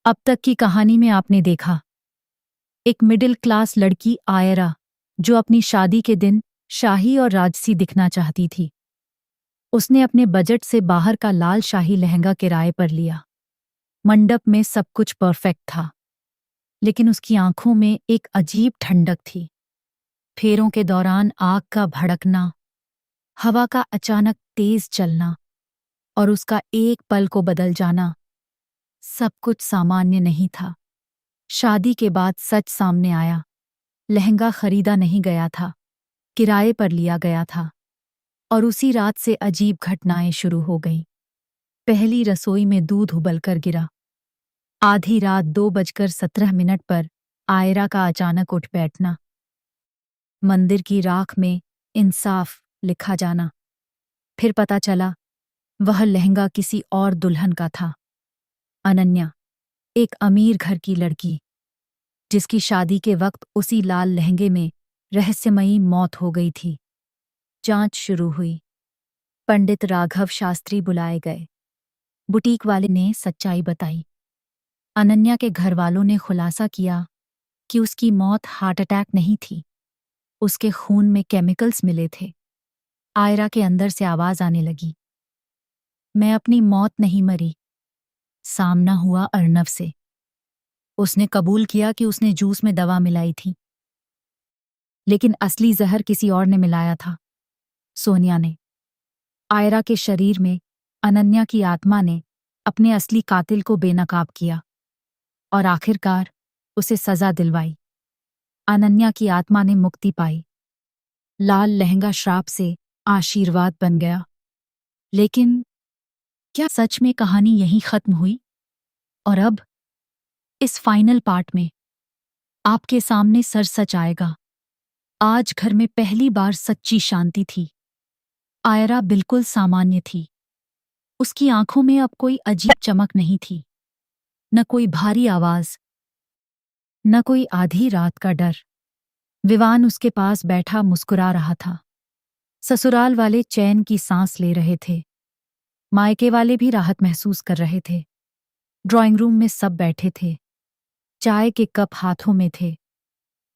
अब तक की कहानी में आपने देखा एक मिडिल क्लास लड़की आयरा जो अपनी शादी के दिन शाही और राजसी दिखना चाहती थी। उसने अपने बजट से बाहर का लाल शाही लहंगा किराए पर लिया। मंडप में सब कुछ परफेक्ट था, लेकिन उसकी आंखों में एक अजीब ठंडक थी। फेरों के दौरान आग का भड़कना, हवा का अचानक तेज चलना और उसका एक पल को बदल जाना, सब कुछ सामान्य नहीं था। शादी के बाद सच सामने आया। लहंगा खरीदा नहीं गया था, किराए पर लिया गया था। और उसी रात से अजीब घटनाएं शुरू हो गईं। पहली रसोई में दूध उबलकर गिरा। आधी रात 2:17 पर आयरा का अचानक उठ बैठना। मंदिर की राख में इंसाफ लिखा जाना। फिर पता चला वह लहंगा किसी और दुल्हन का था। अनन्या, एक अमीर घर की लड़की, जिसकी शादी के वक्त उसी लाल लहंगे में रहस्यमयी मौत हो गई थी। जांच शुरू हुई। पंडित राघव शास्त्री बुलाए गए। बुटीक वाले ने सच्चाई बताई। अनन्या के घरवालों ने खुलासा किया कि उसकी मौत हार्ट अटैक नहीं थी, उसके खून में केमिकल्स मिले थे। आयरा के अंदर से आवाज आने लगी, मैं अपनी मौत नहीं मरी। सामना हुआ अर्नव से। उसने कबूल किया कि उसने जूस में दवा मिलाई थी, लेकिन असली जहर किसी और ने मिलाया था, सोनिया ने। आयरा के शरीर में अनन्या की आत्मा ने अपने असली कातिल को बेनकाब किया और आखिरकार उसे सजा दिलवाई। अनन्या की आत्मा ने मुक्ति पाई। लाल लहंगा श्राप से आशीर्वाद बन गया। लेकिन क्या सच में कहानी यहीं खत्म हुई? और अब इस फाइनल पार्ट में आपके सामने सच आएगा। आज घर में पहली बार सच्ची शांति थी। आयरा बिल्कुल सामान्य थी। उसकी आंखों में अब कोई अजीब चमक नहीं थी, न कोई भारी आवाज, न कोई आधी रात का डर। विवान उसके पास बैठा मुस्कुरा रहा था। ससुराल वाले चैन की सांस ले रहे थे। मायके वाले भी राहत महसूस कर रहे थे। ड्राइंग रूम में सब बैठे थे। चाय के कप हाथों में थे।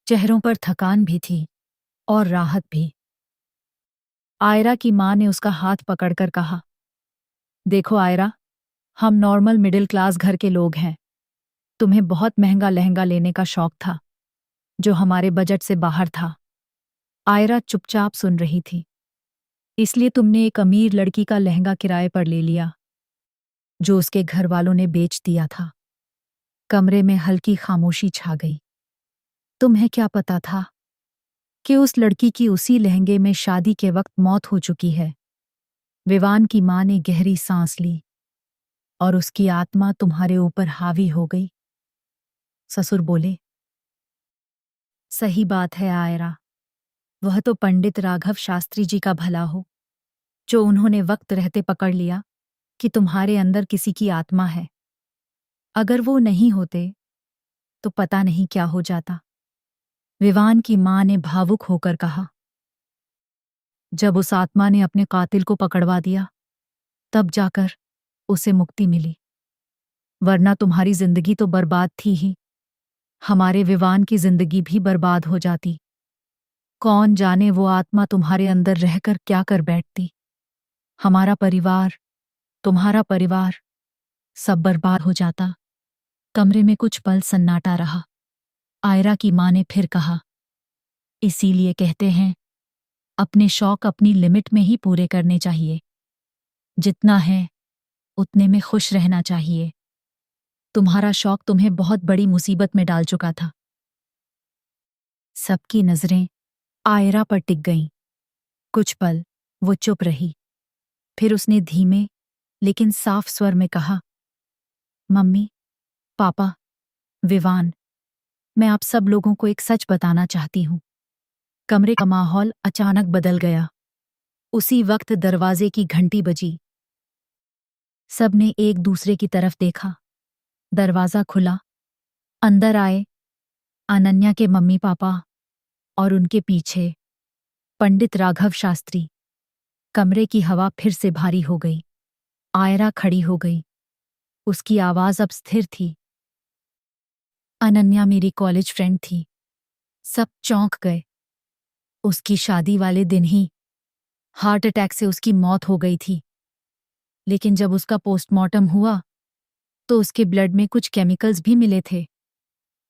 चेहरों पर थकान भी थी और राहत भी। आयरा की मां ने उसका हाथ पकड़कर कहा, देखो आयरा, हम नॉर्मल मिडिल क्लास घर के लोग हैं। तुम्हें बहुत महंगा लहंगा लेने का शौक था, जो हमारे बजट से बाहर था। आयरा चुपचाप सुन रही थी। इसलिए तुमने एक अमीर लड़की का लहंगा किराए पर ले लिया, जो उसके घर वालों ने बेच दिया था। कमरे में हल्की खामोशी छा गई। तुम्हें क्या पता था कि उस लड़की की उसी लहंगे में शादी के वक्त मौत हो चुकी है? विवान की मां ने गहरी सांस ली। और उसकी आत्मा तुम्हारे ऊपर हावी हो गई। ससुर बोले, सही बात है आयरा। वह तो पंडित राघव शास्त्री जी का भला हो, जो उन्होंने वक्त रहते पकड़ लिया कि तुम्हारे अंदर किसी की आत्मा है। अगर वो नहीं होते तो पता नहीं क्या हो जाता। विवान की मां ने भावुक होकर कहा, जब उस आत्मा ने अपने कातिल को पकड़वा दिया, तब जाकर उसे मुक्ति मिली, वरना तुम्हारी जिंदगी तो बर्बाद थी ही। हमारे विवान की जिंदगी भी बर्बाद हो जाती। कौन जाने वो आत्मा तुम्हारे अंदर रहकर क्या कर बैठती। हमारा परिवार, तुम्हारा परिवार, सब बर्बाद हो जाता। कमरे में कुछ पल सन्नाटा रहा। आयरा की मां ने फिर कहा, इसीलिए कहते हैं, अपने शौक अपनी लिमिट में ही पूरे करने चाहिए। जितना है उतने में खुश रहना चाहिए। तुम्हारा शौक तुम्हें बहुत बड़ी मुसीबत में डाल चुका था। सबकी नजरें आयरा पर टिक गईं। कुछ पल वो चुप रही। फिर उसने धीमे लेकिन साफ स्वर में कहा, मम्मी, पापा, विवान, मैं आप सब लोगों को एक सच बताना चाहती हूं। कमरे का माहौल अचानक बदल गया। उसी वक्त दरवाजे की घंटी बजी। सबने एक दूसरे की तरफ देखा। दरवाजा खुला। अंदर आए अनन्या के मम्मी पापा और उनके पीछे पंडित राघव शास्त्री। कमरे की हवा फिर से भारी हो गई। आयरा खड़ी हो गई। उसकी आवाज अब स्थिर थी, अनन्या मेरी कॉलेज फ्रेंड थी। सब चौंक गए। उसकी शादी वाले दिन ही हार्ट अटैक से उसकी मौत हो गई थी। लेकिन जब उसका पोस्टमार्टम हुआ तो उसके ब्लड में कुछ केमिकल्स भी मिले थे।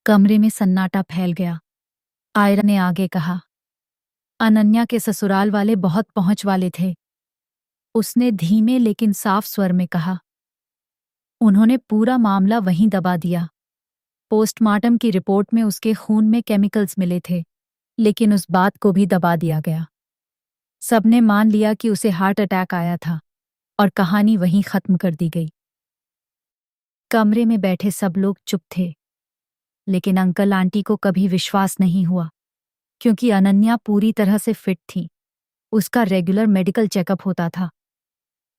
कमरे में सन्नाटा फैल गया। आयरा ने आगे कहा, अनन्या के ससुराल वाले बहुत पहुंच वाले थे। उसने धीमे लेकिन साफ स्वर में कहा। उन्होंने पूरा मामला वहीं दबा दिया। पोस्टमार्टम की रिपोर्ट में उसके खून में केमिकल्स मिले थे, लेकिन उस बात को भी दबा दिया गया। सबने मान लिया कि उसे हार्ट अटैक आया था और कहानी वहीं खत्म कर दी गई। कमरे में बैठे सब लोग चुप थे, लेकिन अंकल आंटी को कभी विश्वास नहीं हुआ, क्योंकि अनन्या पूरी तरह से फिट थी। उसका रेगुलर मेडिकल चेकअप होता था।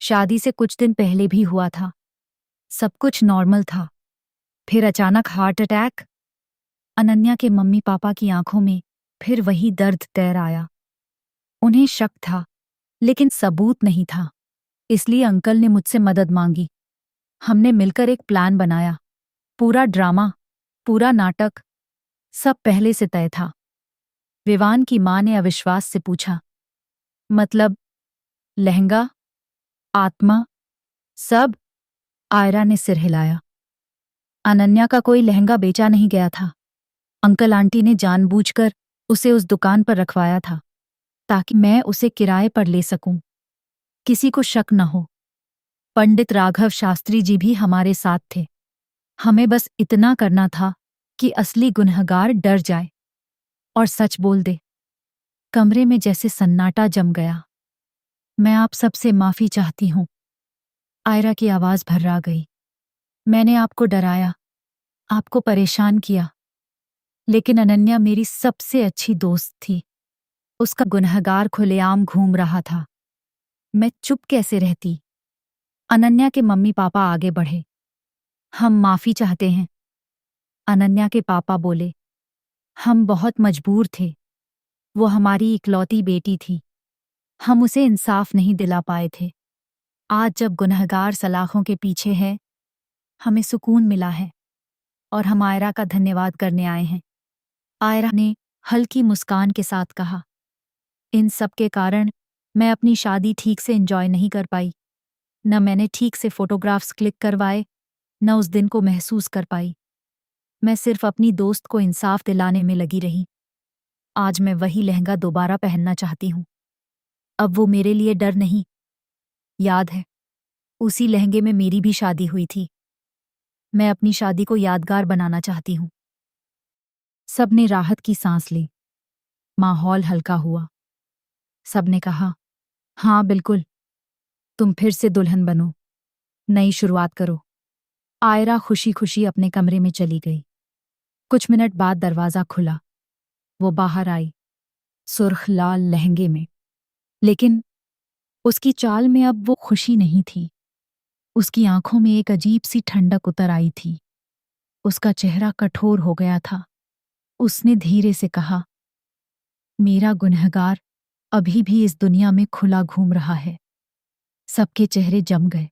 शादी से कुछ दिन पहले भी हुआ था। सब कुछ नॉर्मल था। फिर अचानक हार्ट अटैक। अनन्या के मम्मी पापा की आंखों में फिर वही दर्द तैर आया। उन्हें शक था, लेकिन सबूत नहीं था। इसलिए अंकल ने मुझसे मदद मांगी। हमने मिलकर एक प्लान बनाया। पूरा ड्रामा, पूरा नाटक, सब पहले से तय था। विवान की मां ने अविश्वास से पूछा, मतलब लहंगा, आत्मा, सब? आयरा ने सिर हिलाया। अनन्या का कोई लहंगा बेचा नहीं गया था। अंकल आंटी ने जानबूझकर उसे उस दुकान पर रखवाया था, ताकि मैं उसे किराए पर ले सकूं। किसी को शक न हो। पंडित राघव शास्त्री जी भी हमारे साथ थे। हमें बस इतना करना था कि असली गुनहगार डर जाए और सच बोल दे। कमरे में जैसे सन्नाटा जम गया। मैं आप सबसे माफी चाहती हूं। आयरा की आवाज भर्रा गई। मैंने आपको डराया, आपको परेशान किया, लेकिन अनन्या मेरी सबसे अच्छी दोस्त थी। उसका गुनहगार खुलेआम घूम रहा था। मैं चुप कैसे रहती? अनन्या के मम्मी पापा आगे बढ़े। हम माफी चाहते हैं। अनन्या के पापा बोले, हम बहुत मजबूर थे। वो हमारी इकलौती बेटी थी। हम उसे इंसाफ नहीं दिला पाए थे। आज जब गुनहगार सलाखों के पीछे है, हमें सुकून मिला है और हम आयरा का धन्यवाद करने आए हैं। आयरा ने हल्की मुस्कान के साथ कहा, इन सब के कारण मैं अपनी शादी ठीक से एंजॉय नहीं कर पाई। न मैंने ठीक से फोटोग्राफ्स क्लिक करवाए, न उस दिन को महसूस कर पाई। मैं सिर्फ अपनी दोस्त को इंसाफ दिलाने में लगी रही। आज मैं वही लहंगा दोबारा पहनना चाहती हूँ। अब वो मेरे लिए डर नहीं। याद है, उसी लहंगे में मेरी भी शादी हुई थी। मैं अपनी शादी को यादगार बनाना चाहती हूँ। सबने राहत की सांस ली। माहौल हल्का हुआ। सबने कहा, हाँ बिल्कुल, तुम फिर से दुल्हन बनो, नई शुरुआत करो। आयरा खुशी खुशी अपने कमरे में चली गई। कुछ मिनट बाद दरवाजा खुला। वो बाहर आई, सुर्ख लाल लहंगे में। लेकिन उसकी चाल में अब वो खुशी नहीं थी। उसकी आंखों में एक अजीब सी ठंडक उतर आई थी। उसका चेहरा कठोर हो गया था। उसने धीरे से कहा, मेरा गुनहगार अभी भी इस दुनिया में खुला घूम रहा है। सबके चेहरे जम गए।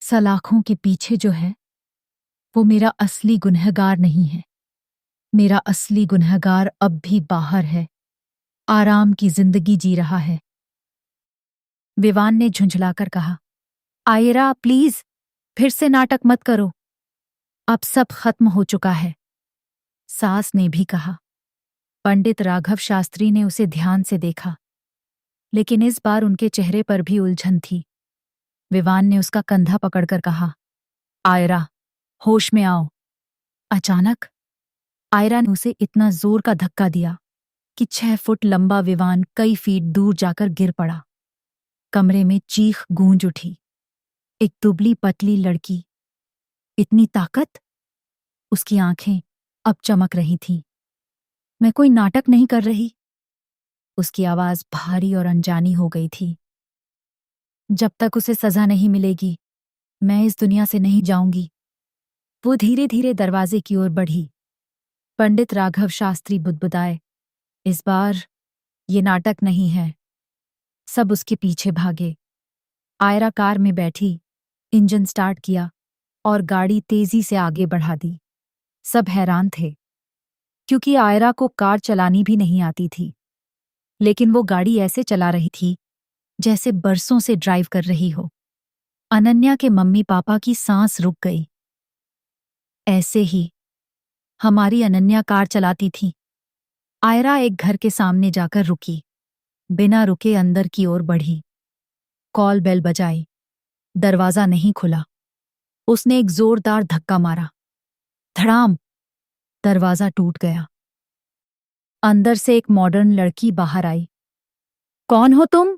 सलाखों के पीछे जो है, वो मेरा असली गुनहगार नहीं है। मेरा असली गुनहगार अब भी बाहर है, आराम की जिंदगी जी रहा है। विवान ने झुंझलाकर कहा, आयरा प्लीज, फिर से नाटक मत करो। अब सब खत्म हो चुका है। सास ने भी कहा। पंडित राघव शास्त्री ने उसे ध्यान से देखा, लेकिन इस बार उनके चेहरे पर भी उलझन थी। विवान ने उसका कंधा पकड़कर कहा, आयरा, होश में आओ। अचानक आयरा ने उसे इतना जोर का धक्का दिया कि 6 फुट लंबा विवान कई फीट दूर जाकर गिर पड़ा। कमरे में चीख गूंज उठी। एक दुबली पतली लड़की, इतनी ताकत! उसकी आंखें अब चमक रही थीं। मैं कोई नाटक नहीं कर रही। उसकी आवाज भारी और अनजानी हो गई थी। जब तक उसे सजा नहीं मिलेगी, मैं इस दुनिया से नहीं जाऊंगी। वो धीरे धीरे दरवाजे की ओर बढ़ी। पंडित राघव शास्त्री बुदबुदाए, इस बार ये नाटक नहीं है। सब उसके पीछे भागे। आयरा कार में बैठी, इंजन स्टार्ट किया और गाड़ी तेजी से आगे बढ़ा दी। सब हैरान थे, क्योंकि आयरा को कार चलानी भी नहीं आती थी, लेकिन वो गाड़ी ऐसे चला रही थी जैसे बरसों से ड्राइव कर रही हो। अनन्या के मम्मी पापा की सांस रुक गई। ऐसे ही हमारी अनन्या कार चलाती थी। आयरा एक घर के सामने जाकर रुकी, बिना रुके अंदर की ओर बढ़ी। कॉल बेल बजाई, दरवाजा नहीं खुला। उसने एक जोरदार धक्का मारा, धड़ाम, दरवाजा टूट गया। अंदर से एक मॉडर्न लड़की बाहर आई। कौन हो तुम?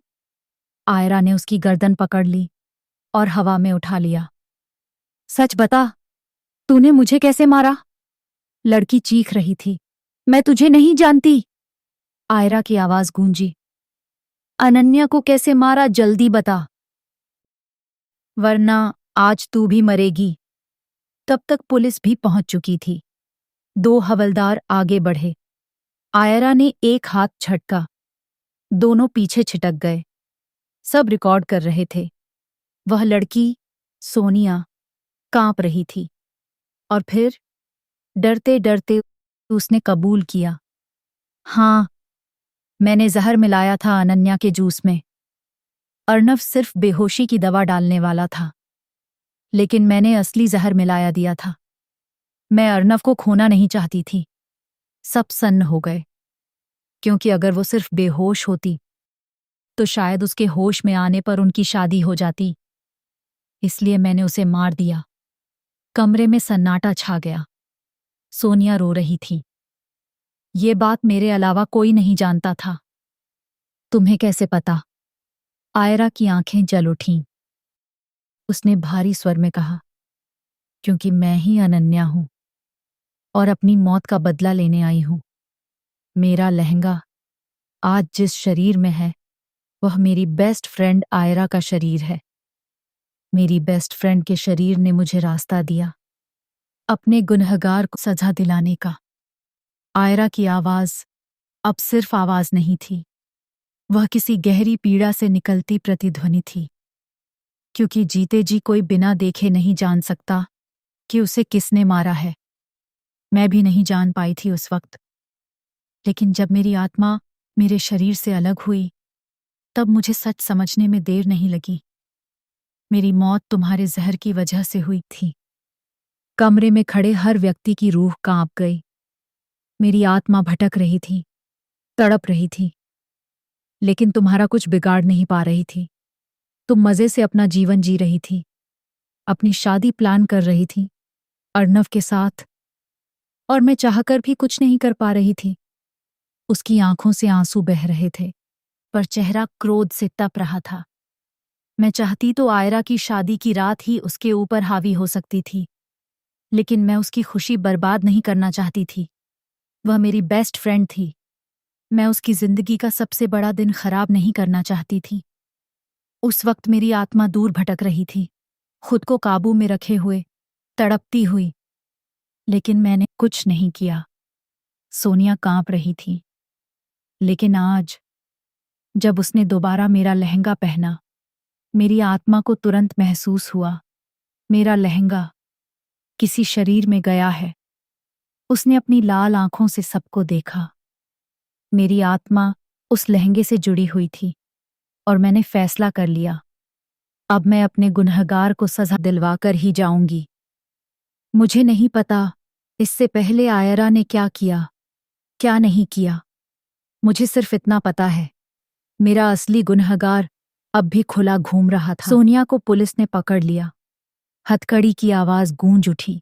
आयरा ने उसकी गर्दन पकड़ ली और हवा में उठा लिया। सच बता, तूने मुझे कैसे मारा? लड़की चीख रही थी। मैं तुझे नहीं जानती। आयरा की आवाज गूंजी। अनन्या को कैसे मारा, जल्दी बता, वरना आज तू भी मरेगी। तब तक पुलिस भी पहुंच चुकी थी। 2 हवलदार आगे बढ़े। आयरा ने एक हाथ झटका, दोनों पीछे छिटक गए। सब रिकॉर्ड कर रहे थे। वह लड़की, सोनिया, कांप रही थी। और फिर डरते डरते उसने कबूल किया। हाँ, मैंने जहर मिलाया था अनन्या के जूस में। अर्नव सिर्फ बेहोशी की दवा डालने वाला था, लेकिन मैंने असली जहर मिलाया दिया था। मैं अर्नव को खोना नहीं चाहती थी। सब सन्न हो गए, क्योंकि अगर वो सिर्फ बेहोश होती तो शायद उसके होश में आने पर उनकी शादी हो जाती। इसलिए मैंने उसे मार दिया। कमरे में सन्नाटा छा गया। सोनिया रो रही थी। ये बात मेरे अलावा कोई नहीं जानता था। तुम्हें कैसे पता? आयरा की आंखें जल उठीं। उसने भारी स्वर में कहा, क्योंकि मैं ही अनन्या हूं और अपनी मौत का बदला लेने आई हूं। मेरा लहंगा आज जिस शरीर में है, वह मेरी बेस्ट फ्रेंड आयरा का शरीर है। मेरी बेस्ट फ्रेंड के शरीर ने मुझे रास्ता दिया, अपने गुनहगार को सजा दिलाने का। आयरा की आवाज अब सिर्फ आवाज नहीं थी, वह किसी गहरी पीड़ा से निकलती प्रतिध्वनि थी। क्योंकि जीते जी कोई बिना देखे नहीं जान सकता कि उसे किसने मारा है। मैं भी नहीं जान पाई थी उस वक्त, लेकिन जब मेरी आत्मा मेरे शरीर से अलग हुई, तब मुझे सच समझने में देर नहीं लगी। मेरी मौत तुम्हारे जहर की वजह से हुई थी। कमरे में खड़े हर व्यक्ति की रूह कांप गई। मेरी आत्मा भटक रही थी, तड़प रही थी, लेकिन तुम्हारा कुछ बिगाड़ नहीं पा रही थी। तुम मजे से अपना जीवन जी रही थी, अपनी शादी प्लान कर रही थी अर्नव के साथ, और मैं चाहकर भी कुछ नहीं कर पा रही थी। उसकी आंखों से आंसू बह रहे थे, पर चेहरा क्रोध से तप रहा था। मैं चाहती तो आयरा की शादी की रात ही उसके ऊपर हावी हो सकती थी, लेकिन मैं उसकी खुशी बर्बाद नहीं करना चाहती थी। वह मेरी बेस्ट फ्रेंड थी। मैं उसकी जिंदगी का सबसे बड़ा दिन खराब नहीं करना चाहती थी। उस वक्त मेरी आत्मा दूर भटक रही थी, खुद को काबू में रखे हुए, तड़पती हुई, लेकिन मैंने कुछ नहीं किया। सोनिया कांप रही थी, लेकिन आज जब उसने दोबारा मेरा लहंगा पहना, मेरी आत्मा को तुरंत महसूस हुआ, मेरा लहंगा किसी शरीर में गया है। उसने अपनी लाल आंखों से सबको देखा। मेरी आत्मा उस लहंगे से जुड़ी हुई थी और मैंने फैसला कर लिया, अब मैं अपने गुनहगार को सजा दिलवाकर ही जाऊंगी। मुझे नहीं पता इससे पहले आयरा ने क्या किया, क्या नहीं किया। मुझे सिर्फ इतना पता है, मेरा असली गुनहगार अब भी खुला घूम रहा था। सोनिया को पुलिस ने पकड़ लिया। हथकड़ी की आवाज गूंज उठी।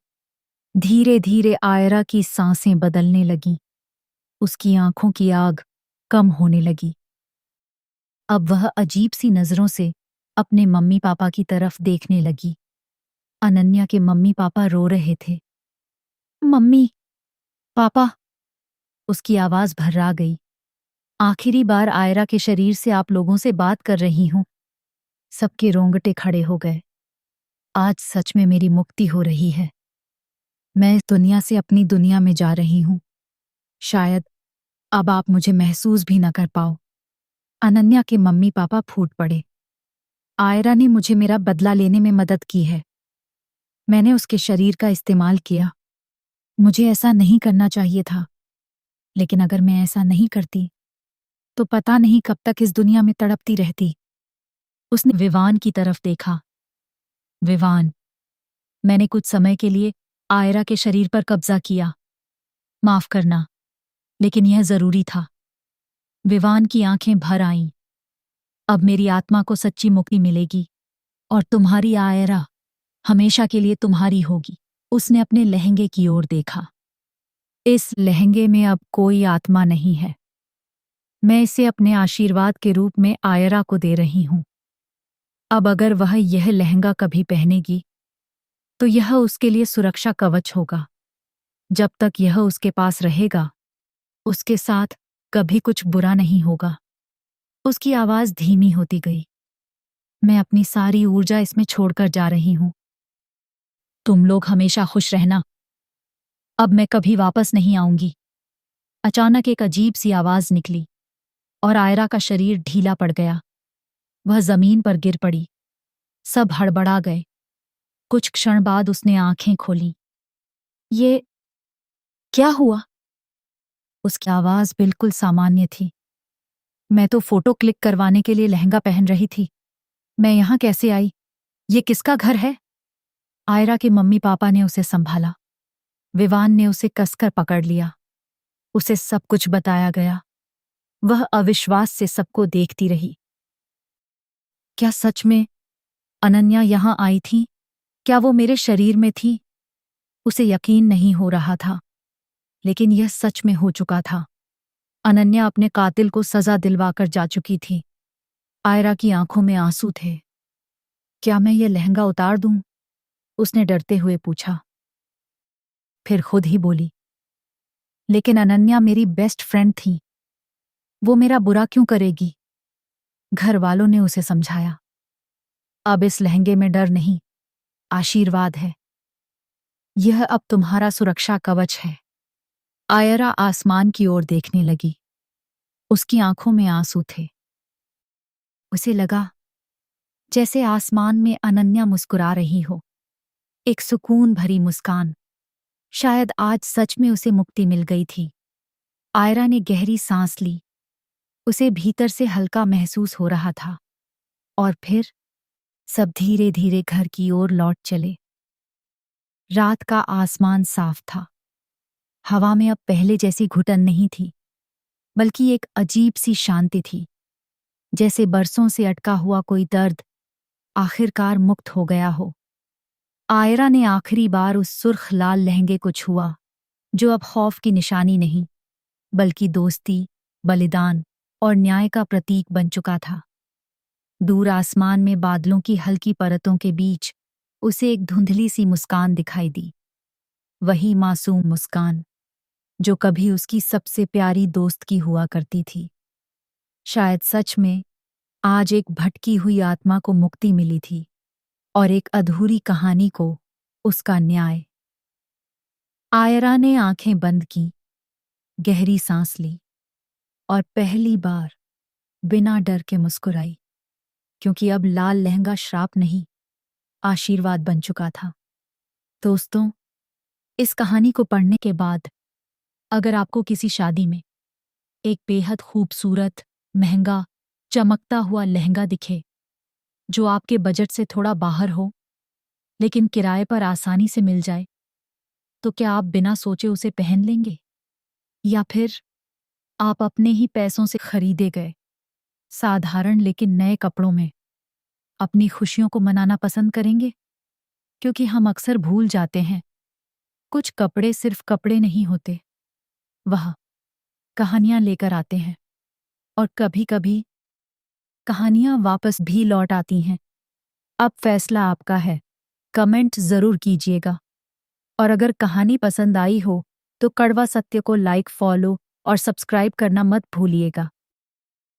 धीरे धीरे आयरा की सांसें बदलने लगीं। उसकी आंखों की आग कम होने लगी। अब वह अजीब सी नजरों से अपने मम्मी पापा की तरफ देखने लगी। अनन्या के मम्मी पापा रो रहे थे। मम्मी, पापा, उसकी आवाज भर्रा गई। आखिरी बार आयरा के शरीर से आप लोगों से बात कर रही हूं। सबके रोंगटे खड़े हो गए। आज सच में मेरी मुक्ति हो रही है। मैं इस दुनिया से अपनी दुनिया में जा रही हूं। शायद अब आप मुझे महसूस भी न कर पाओ। अनन्या के मम्मी पापा फूट पड़े। आयरा ने मुझे मेरा बदला लेने में मदद की है। मैंने उसके शरीर का इस्तेमाल किया, मुझे ऐसा नहीं करना चाहिए था, लेकिन अगर मैं ऐसा नहीं करती तो पता नहीं कब तक इस दुनिया में तड़पती रहती। उसने विवान की तरफ देखा। विवान, मैंने कुछ समय के लिए आयरा के शरीर पर कब्जा किया। माफ करना, लेकिन यह जरूरी था। विवान की आंखें भर आईं। अब मेरी आत्मा को सच्ची मुक्ति मिलेगी और तुम्हारी आयरा हमेशा के लिए तुम्हारी होगी। उसने अपने लहंगे की ओर देखा। इस लहंगे में अब कोई आत्मा नहीं है। मैं इसे अपने आशीर्वाद के रूप में आयरा को दे रही हूं। अब अगर वह यह लहंगा कभी पहनेगी तो यह उसके लिए सुरक्षा कवच होगा। जब तक यह उसके पास रहेगा, उसके साथ कभी कुछ बुरा नहीं होगा। उसकी आवाज धीमी होती गई। मैं अपनी सारी ऊर्जा इसमें छोड़कर जा रही हूं। तुम लोग हमेशा खुश रहना। अब मैं कभी वापस नहीं आऊंगी। अचानक एक अजीब सी आवाज निकली और आयरा का शरीर ढीला पड़ गया। वह जमीन पर गिर पड़ी। सब हड़बड़ा गए। कुछ क्षण बाद उसने आंखें खोली। ये क्या हुआ? उसकी आवाज बिल्कुल सामान्य थी। मैं तो फोटो क्लिक करवाने के लिए लहंगा पहन रही थी। मैं यहां कैसे आई? ये किसका घर है? आयरा के मम्मी पापा ने उसे संभाला। विवान ने उसे कसकर पकड़ लिया। उसे सब कुछ बताया गया। वह अविश्वास से सबको देखती रही। क्या सच में अनन्या यहां आई थी? क्या वो मेरे शरीर में थी? उसे यकीन नहीं हो रहा था, लेकिन यह सच में हो चुका था। अनन्या अपने कातिल को सजा दिलवाकर जा चुकी थी। आयरा की आंखों में आंसू थे। क्या मैं ये लहंगा उतार दूं? उसने डरते हुए पूछा। फिर खुद ही बोली, लेकिन अनन्या मेरी बेस्ट फ्रेंड थी। वो मेरा बुरा क्यों करेगी? घर वालों ने उसे समझाया। अब इस लहंगे में डर नहीं, आशीर्वाद है। यह अब तुम्हारा सुरक्षा कवच है। आयरा आसमान की ओर देखने लगी। उसकी आंखों में आंसू थे। उसे लगा जैसे आसमान में अनन्या मुस्कुरा रही हो, एक सुकून भरी मुस्कान। शायद आज सच में उसे मुक्ति मिल गई थी। आयरा ने गहरी सांस ली। उसे भीतर से हल्का महसूस हो रहा था। और फिर सब धीरे धीरे घर की ओर लौट चले। रात का आसमान साफ था। हवा में अब पहले जैसी घुटन नहीं थी, बल्कि एक अजीब सी शांति थी, जैसे बरसों से अटका हुआ कोई दर्द आखिरकार मुक्त हो गया हो। आयरा ने आखिरी बार उस सुर्ख लाल लहंगे को छुआ, जो अब खौफ की निशानी नहीं, बल्कि दोस्ती, बलिदान और न्याय का प्रतीक बन चुका था। दूर आसमान में बादलों की हल्की परतों के बीच उसे एक धुंधली सी मुस्कान दिखाई दी। वही मासूम मुस्कान जो कभी उसकी सबसे प्यारी दोस्त की हुआ करती थी। शायद सच में आज एक भटकी हुई आत्मा को मुक्ति मिली थी और एक अधूरी कहानी को उसका न्याय। आयरा ने आंखें बंद की, गहरी सांस ली और पहली बार बिना डर के मुस्कुराई, क्योंकि अब लाल लहंगा श्राप नहीं, आशीर्वाद बन चुका था। दोस्तों, इस कहानी को पढ़ने के बाद अगर आपको किसी शादी में एक बेहद खूबसूरत, महंगा, चमकता हुआ लहंगा दिखे जो आपके बजट से थोड़ा बाहर हो, लेकिन किराए पर आसानी से मिल जाए, तो क्या आप बिना सोचे उसे पहन लेंगे? या फिर आप अपने ही पैसों से खरीदे गए साधारण लेकिन नए कपड़ों में अपनी खुशियों को मनाना पसंद करेंगे? क्योंकि हम अक्सर भूल जाते हैं, कुछ कपड़े सिर्फ कपड़े नहीं होते, वह कहानियां लेकर आते हैं। और कभी कभी कहानियां वापस भी लौट आती हैं। अब फैसला आपका है। कमेंट जरूर कीजिएगा। और अगर कहानी पसंद आई हो तो कड़वा सत्य को लाइक, फॉलो और सब्सक्राइब करना मत भूलिएगा।